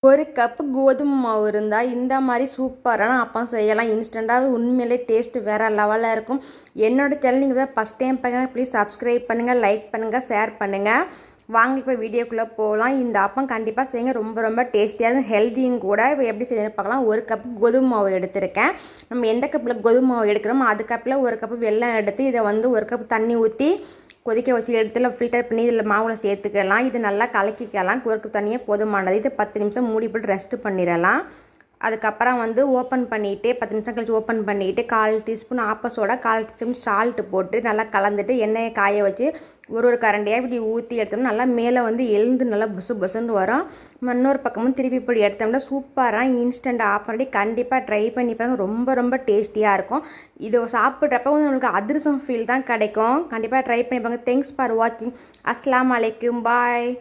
ஒரு கப் கோதுமை மாவு இருந்தால் இந்த மாதிரி சூப்பரான அப்பம் செய்யலாம். இன்ஸ்டண்ட்டாக உண்மையிலே டேஸ்ட்டு வேறு லெவலில் இருக்கும். என்னோட சேனல் நீங்கள் தான் ஃபஸ்ட் டைம் பாருங்க, ப்ளீஸ் சப்ஸ்கிரைப் பண்ணுங்கள், லைக் பண்ணுங்கள், ஷேர் பண்ணுங்கள். வாங்க இப்போ வீடியோக்குள்ளே போகலாம். இந்த அப்பம் கண்டிப்பாக செய்யுங்க, ரொம்ப ரொம்ப டேஸ்டியாக இருக்கும், ஹெல்த்தியும் கூட. இப்போ எப்படி செய்யணும்னு பார்க்கலாம். ஒரு கப் கோதுமை மாவு எடுத்திருக்கேன். நம்ம எந்த கப்பில் கோதுமை மாவு எடுக்கிறோமோ அது கப்பில் ஒரு கப்பு வெல்லம் எடுத்து இதை ஒரு கப் தண்ணி ஊற்றி கொதிக்க வச்சு எடுத்துல ஃபில்டர் பண்ணி இதில் மாவில் சேர்த்துக்கலாம். இது நல்லா கலக்கிக்கலாம். ஒரு கப் தண்ணியே போதுமானது. இது 10 நிமிஷம் மூடி போட்டு ரெஸ்ட் பண்ணிடலாம். அதுக்கப்புறம் ஓப்பன் பண்ணிவிட்டு 10 நிமிஷம் கழிச்சு ஓப்பன் பண்ணிவிட்டு 1/4 டீஸ்பூன் ஆப்ப சோடா, 1/4 டீஸ்பூன் சால்ட்டு போட்டு நல்லா கலந்துட்டு எண்ணெயை காய வச்சு ஒரு கரண்டியாக இப்படி ஊற்றி எடுத்தோம்னா நல்லா மேலே எழுந்து நல்லா புசு புசுன்னு வரும். இன்னொரு பக்கமும் திருப்பி இப்படி எடுத்தோம்னா சூப்பராக இன்ஸ்டன்ட் ஆப்பம். கண்டிப்பாக ட்ரை பண்ணி பாருங்க, ரொம்ப ரொம்ப டேஸ்டியாக இருக்கும். இது சாப்பிட்றப்ப நம்மளுக்கு அதிரசம் ஃபீல் தான் கிடைக்கும். கண்டிப்பாக ட்ரை பண்ணி பாருங்க. தேங்க்ஸ் ஃபார் வாட்சிங். அஸ்ஸலாமு அலைக்கும். பாய்.